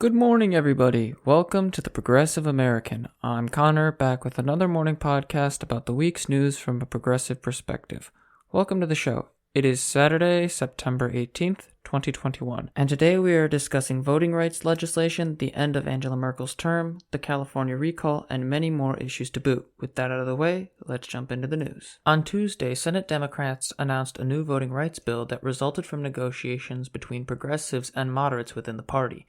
Good morning, everybody. Welcome to the Progressive American. I'm Connor, back with another morning podcast about the week's news from a progressive perspective. Welcome to the show. It is Saturday, September 18th, 2021, and today we are discussing voting rights legislation, the end of Angela Merkel's term, the California recall, and many more issues to boot. With that out of the way, let's jump into the news. On Tuesday, Senate Democrats announced a new voting rights bill that resulted from negotiations between progressives and moderates within the party.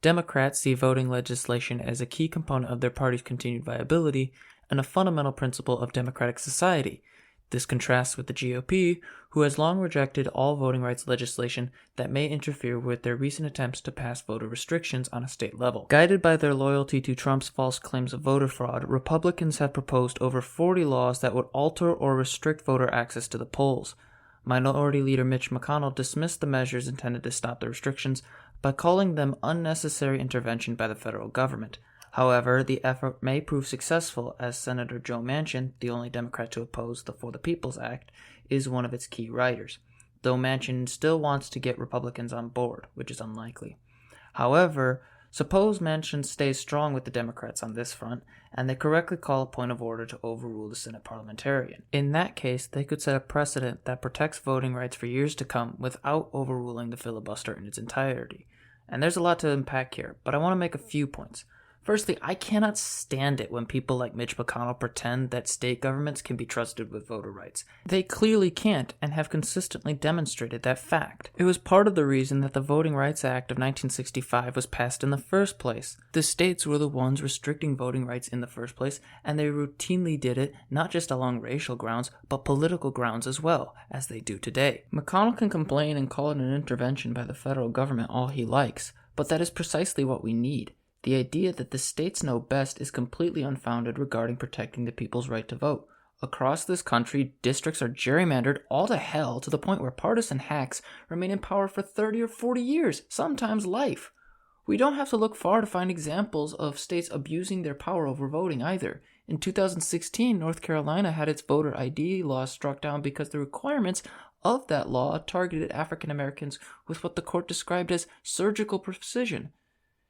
Democrats see voting legislation as a key component of their party's continued viability and a fundamental principle of democratic society. This contrasts with the GOP, who has long rejected all voting rights legislation that may interfere with their recent attempts to pass voter restrictions on a state level. Guided by their loyalty to Trump's false claims of voter fraud, Republicans have proposed over 40 laws that would alter or restrict voter access to the polls. Minority Leader Mitch McConnell dismissed the measures intended to stop the restrictions by calling them unnecessary intervention by the federal government. However, the effort may prove successful, as Senator Joe Manchin, the only Democrat to oppose the For the People's Act, is one of its key writers, though Manchin still wants to get Republicans on board, which is unlikely. However, suppose Manchin stays strong with the Democrats on this front, and they correctly call a point of order to overrule the Senate parliamentarian. In that case, they could set a precedent that protects voting rights for years to come without overruling the filibuster in its entirety. And there's a lot to unpack here, but I want to make a few points. Firstly, I cannot stand it when people like Mitch McConnell pretend that state governments can be trusted with voter rights. They clearly can't and have consistently demonstrated that fact. It was part of the reason that the Voting Rights Act of 1965 was passed in the first place. The states were the ones restricting voting rights in the first place, and they routinely did it not just along racial grounds, but political grounds as well, as they do today. McConnell can complain and call it an intervention by the federal government all he likes, but that is precisely what we need. The idea that the states know best is completely unfounded regarding protecting the people's right to vote. Across this country, districts are gerrymandered all to hell to the point where partisan hacks remain in power for 30 or 40 years, sometimes life. We don't have to look far to find examples of states abusing their power over voting either. In 2016, North Carolina had its voter ID law struck down because the requirements of that law targeted African Americans with what the court described as surgical precision.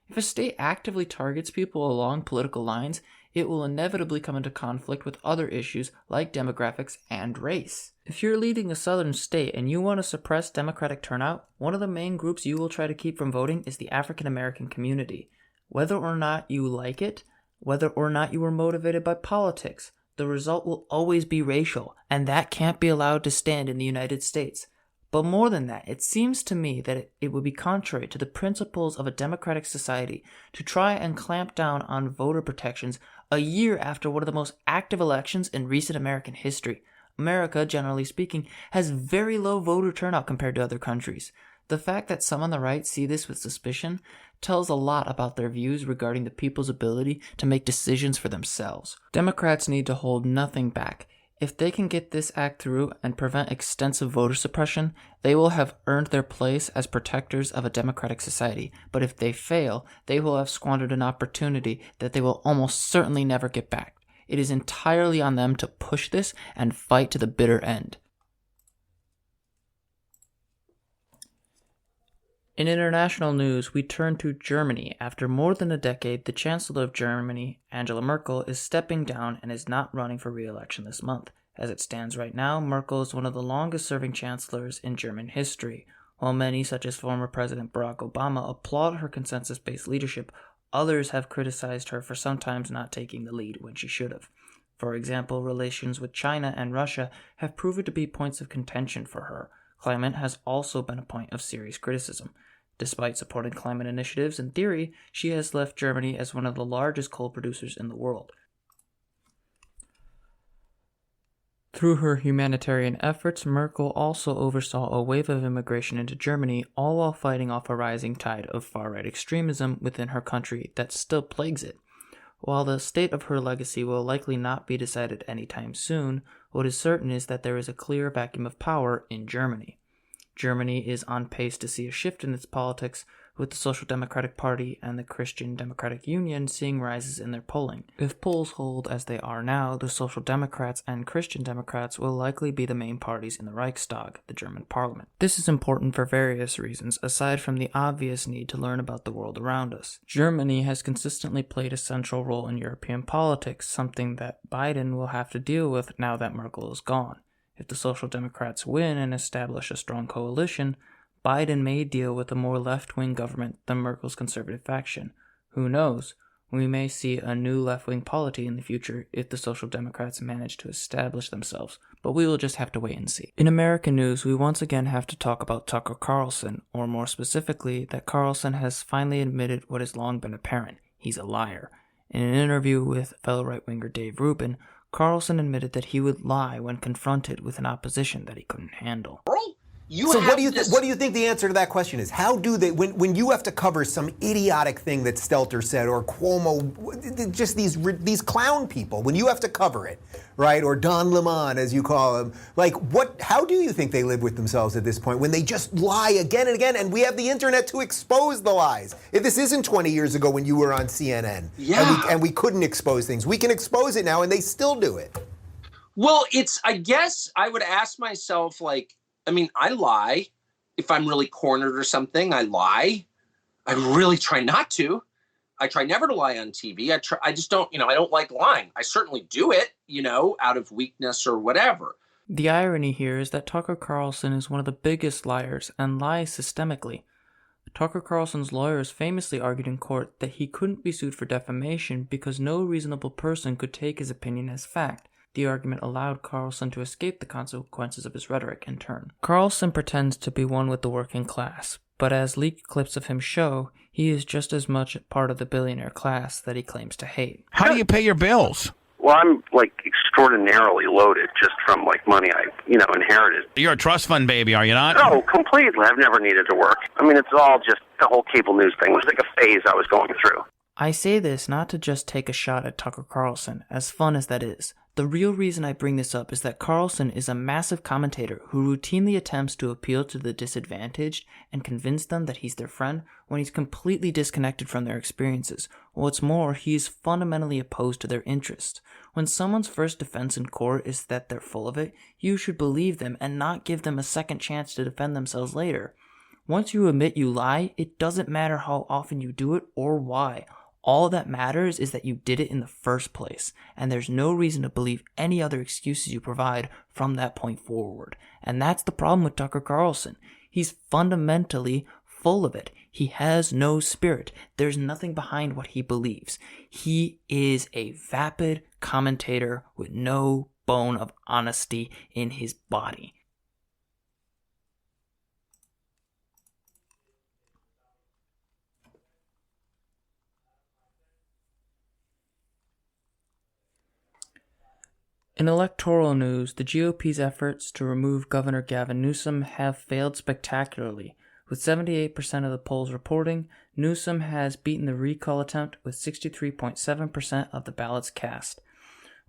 If a state actively targets people along political lines, it will inevitably come into conflict with other issues like demographics and race. If you're leading a southern state and you want to suppress Democratic turnout, one of the main groups you will try to keep from voting is the African American community. Whether or not you like it, whether or not you were motivated by politics, the result will always be racial, and that can't be allowed to stand in the United States. But more than that, it seems to me that it would be contrary to the principles of a democratic society to try and clamp down on voter protections a year after one of the most active elections in recent American history. America, generally speaking, has very low voter turnout compared to other countries. The fact that some on the right see this with suspicion tells a lot about their views regarding the people's ability to make decisions for themselves. Democrats need to hold nothing back. If they can get this act through and prevent extensive voter suppression, they will have earned their place as protectors of a democratic society. But if they fail, they will have squandered an opportunity that they will almost certainly never get back. It is entirely on them to push this and fight to the bitter end. In international news, we turn to Germany. After more than a decade, the Chancellor of Germany, Angela Merkel, is stepping down and is not running for re-election this month. As it stands right now, Merkel is one of the longest-serving chancellors in German history. While many, such as former President Barack Obama, applaud her consensus-based leadership, others have criticized her for sometimes not taking the lead when she should have. For example, relations with China and Russia have proven to be points of contention for her. Climate has also been a point of serious criticism. Despite supporting climate initiatives in theory, she has left Germany as one of the largest coal producers in the world. Through her humanitarian efforts, Merkel also oversaw a wave of immigration into Germany, all while fighting off a rising tide of far-right extremism within her country that still plagues it. While the state of her legacy will likely not be decided anytime soon, what is certain is that there is a clear vacuum of power in Germany. Germany is on pace to see a shift in its politics, with the Social Democratic Party and the Christian Democratic Union seeing rises in their polling. If polls hold as they are now, the Social Democrats and Christian Democrats will likely be the main parties in the Reichstag, the German parliament. This is important for various reasons, aside from the obvious need to learn about the world around us. Germany has consistently played a central role in European politics, something that Biden will have to deal with now that Merkel is gone. If the Social Democrats win and establish a strong coalition, Biden may deal with a more left-wing government than Merkel's conservative faction. Who knows? We may see a new left-wing polity in the future if the Social Democrats manage to establish themselves, but we will just have to wait and see. In American news, we once again have to talk about Tucker Carlson, or more specifically, that Carlson has finally admitted what has long been apparent. He's a liar. In an interview with fellow right-winger Dave Rubin, Carlson admitted that he would lie when confronted with an opposition that he couldn't handle. So what do you think the answer to that question is? How do they, when you have to cover some idiotic thing that Stelter said or Cuomo, just these clown people, when you have to cover it, right? Or Don Lemon, as you call him, how do you think they live with themselves at this point when they just lie again and again, and we have the internet to expose the lies? If this isn't 20 years ago when you were on CNN, and we couldn't expose things, we can expose it now and they still do it. Well, I guess I would ask myself, I lie. If I'm really cornered or something, I lie. I really try not to. I try never to lie on TV. I just don't, I don't like lying. I certainly do it, out of weakness or whatever. The irony here is that Tucker Carlson is one of the biggest liars and lies systemically. Tucker Carlson's lawyers famously argued in court that he couldn't be sued for defamation because no reasonable person could take his opinion as fact. The argument allowed Carlson to escape the consequences of his rhetoric in turn. Carlson pretends to be one with the working class, but as leaked clips of him show, he is just as much part of the billionaire class that he claims to hate. How do you pay your bills? Well, I'm extraordinarily loaded just from money I, inherited. You're a trust fund baby, are you not? No, completely. I've never needed to work. It's all just the whole cable news thing. It was like a phase I was going through. I say this not to just take a shot at Tucker Carlson, as fun as that is. The real reason I bring this up is that Carlson is a massive commentator who routinely attempts to appeal to the disadvantaged and convince them that he's their friend when he's completely disconnected from their experiences. What's more, he is fundamentally opposed to their interests. When someone's first defense in court is that they're full of it, you should believe them and not give them a second chance to defend themselves later. Once you admit you lie, it doesn't matter how often you do it or why. All that matters is that you did it in the first place, and there's no reason to believe any other excuses you provide from that point forward. And that's the problem with Tucker Carlson. He's fundamentally full of it. He has no spirit. There's nothing behind what he believes. He is a vapid commentator with no bone of honesty in his body. In electoral news, the GOP's efforts to remove Governor Gavin Newsom have failed spectacularly. With 78% of the polls reporting, Newsom has beaten the recall attempt with 63.7% of the ballots cast.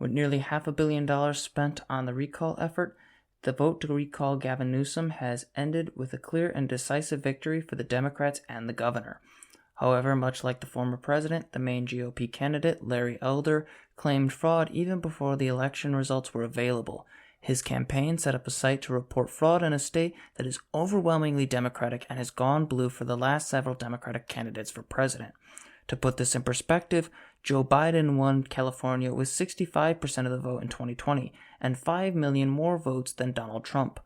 With nearly $500 million spent on the recall effort, the vote to recall Gavin Newsom has ended with a clear and decisive victory for the Democrats and the governor. However, much like the former president, the main GOP candidate, Larry Elder, claimed fraud even before the election results were available. His campaign set up a site to report fraud in a state that is overwhelmingly Democratic and has gone blue for the last several Democratic candidates for president. To put this in perspective, Joe Biden won California with 65% of the vote in 2020 and 5 million more votes than Donald Trump.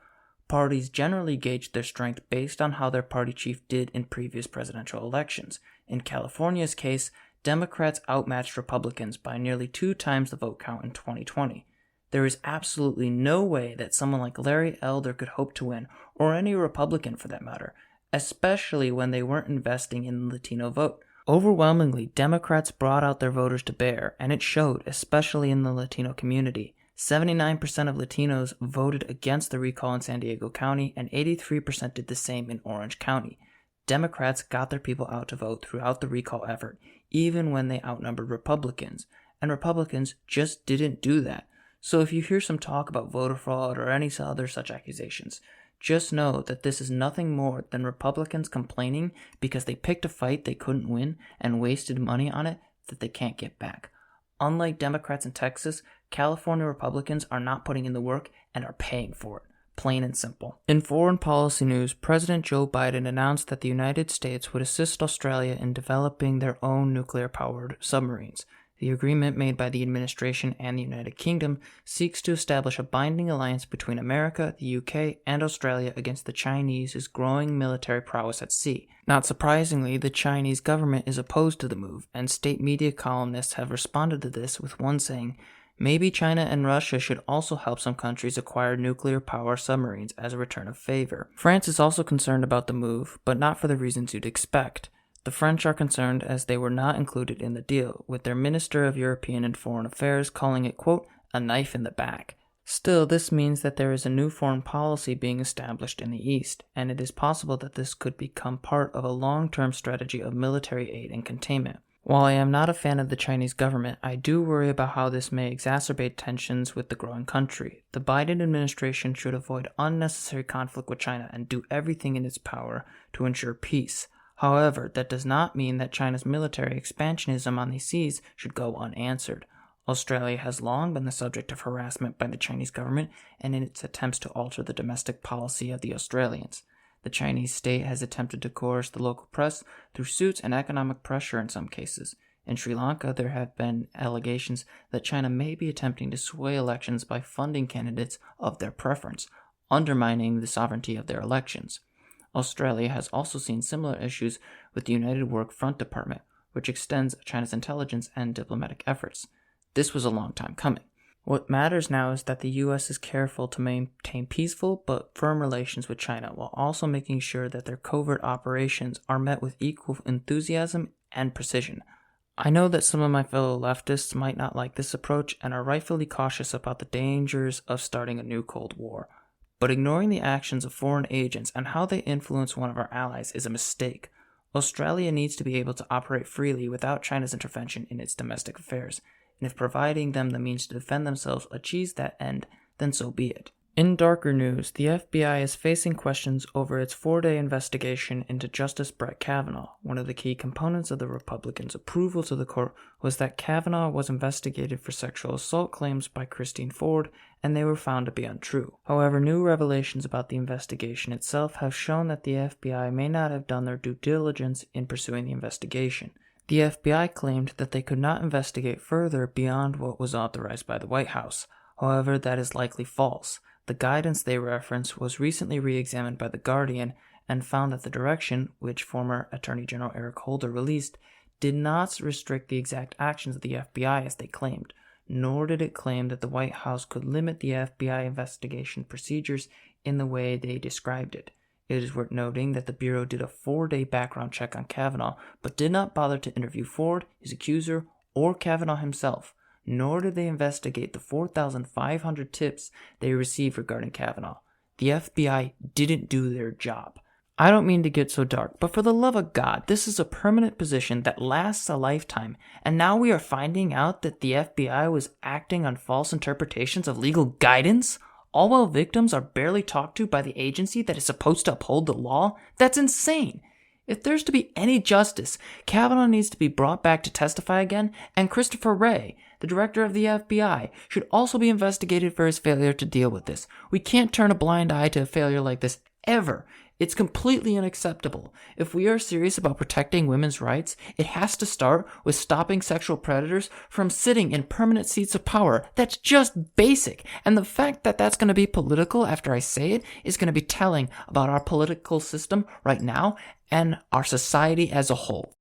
Parties generally gauge their strength based on how their party chief did in previous presidential elections. In California's case, Democrats outmatched Republicans by nearly 2 times the vote count in 2020. There is absolutely no way that someone like Larry Elder could hope to win, or any Republican for that matter, especially when they weren't investing in the Latino vote. Overwhelmingly, Democrats brought out their voters to bear, and it showed, especially in the Latino community. 79% of Latinos voted against the recall in San Diego County, and 83% did the same in Orange County. Democrats got their people out to vote throughout the recall effort, even when they outnumbered Republicans, and Republicans just didn't do that. So if you hear some talk about voter fraud or any other such accusations, Just know that this is nothing more than Republicans complaining because they picked a fight they couldn't win and wasted money on it that they can't get back. Unlike Democrats in Texas, California Republicans are not putting in the work and are paying for it. Plain and simple. In foreign policy news, President Joe Biden announced that the United States would assist Australia in developing their own nuclear-powered submarines. The agreement made by the administration and the United Kingdom seeks to establish a binding alliance between America, the UK, and Australia against the Chinese's growing military prowess at sea. Not surprisingly, the Chinese government is opposed to the move, and state media columnists have responded to this with one saying, "Maybe China and Russia should also help some countries acquire nuclear power submarines as a return of favor." France is also concerned about the move, but not for the reasons you'd expect. The French are concerned as they were not included in the deal, with their Minister of European and Foreign Affairs calling it, quote, "a knife in the back." Still, this means that there is a new foreign policy being established in the East, and it is possible that this could become part of a long-term strategy of military aid and containment. While I am not a fan of the Chinese government, I do worry about how this may exacerbate tensions with the growing country. The Biden administration should avoid unnecessary conflict with China and do everything in its power to ensure peace. However, that does not mean that China's military expansionism on these seas should go unanswered. Australia has long been the subject of harassment by the Chinese government and in its attempts to alter the domestic policy of the Australians. The Chinese state has attempted to coerce the local press through suits and economic pressure in some cases. In Sri Lanka, there have been allegations that China may be attempting to sway elections by funding candidates of their preference, undermining the sovereignty of their elections. Australia has also seen similar issues with the United Work Front Department, which extends China's intelligence and diplomatic efforts. This was a long time coming. What matters now is that the U.S. is careful to maintain peaceful but firm relations with China while also making sure that their covert operations are met with equal enthusiasm and precision. I know that some of my fellow leftists might not like this approach and are rightfully cautious about the dangers of starting a new Cold War. But ignoring the actions of foreign agents and how they influence one of our allies is a mistake. Australia needs to be able to operate freely without China's intervention in its domestic affairs, and if providing them the means to defend themselves achieves that end, then so be it. In darker news, the FBI is facing questions over its 4-day investigation into Justice Brett Kavanaugh. One of the key components of the Republicans' approval to the court was that Kavanaugh was investigated for sexual assault claims by Christine Ford, and they were found to be untrue. However, new revelations about the investigation itself have shown that the FBI may not have done their due diligence in pursuing the investigation. The FBI claimed that they could not investigate further beyond what was authorized by the White House. However, that is likely false. The guidance they reference was recently re-examined by The Guardian and found that the direction, which former Attorney General Eric Holder released, did not restrict the exact actions of the FBI as they claimed, nor did it claim that the White House could limit the FBI investigation procedures in the way they described it. It is worth noting that the Bureau did a 4-day background check on Kavanaugh, but did not bother to interview Ford, his accuser, or Kavanaugh himself. Nor did they investigate the 4,500 tips they received regarding Kavanaugh. The FBI didn't do their job. I don't mean to get so dark, but for the love of God, this is a permanent position that lasts a lifetime, and now we are finding out that the FBI was acting on false interpretations of legal guidance, all while victims are barely talked to by the agency that is supposed to uphold the law? That's insane. If there's to be any justice, Kavanaugh needs to be brought back to testify again, and Christopher Wray, the director of the FBI, should also be investigated for his failure to deal with this. We can't turn a blind eye to a failure like this, ever. It's completely unacceptable. If we are serious about protecting women's rights, it has to start with stopping sexual predators from sitting in permanent seats of power. That's just basic. And the fact that that's going to be political after I say it is going to be telling about our political system right now and our society as a whole.